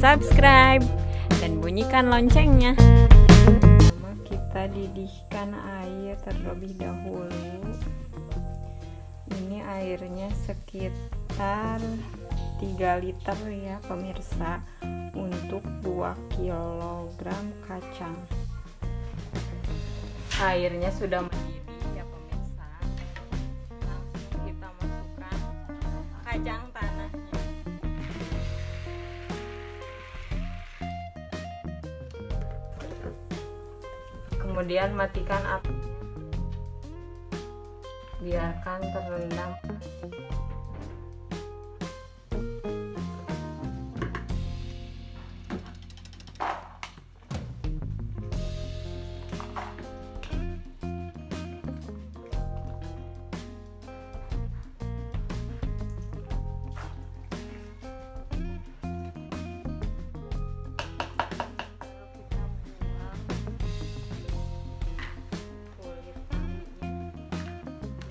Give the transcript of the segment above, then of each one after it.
subscribe dan bunyikan loncengnya. Kita didihkan air terlebih dahulu. Ini airnya sekitar 3 liter ya pemirsa, untuk 2 kg kacang. Airnya sudah mendidih ya pemirsa. Langsung kita masukkan kacang tanahnya. Kemudian matikan api, biarkan terendam.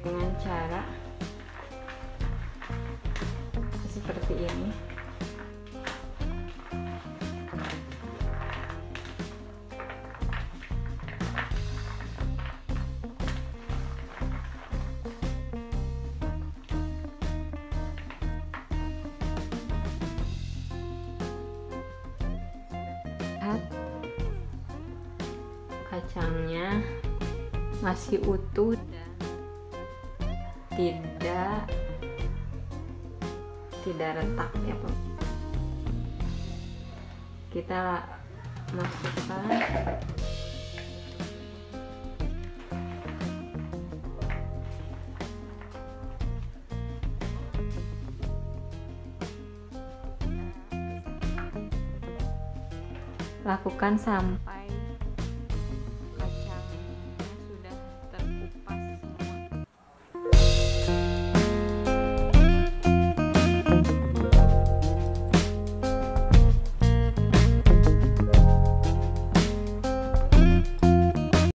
Dengan cara seperti ini. Lihat, kacangnya masih utuh dan tidak retak ya Pak. Kita masukkan lakukan sampai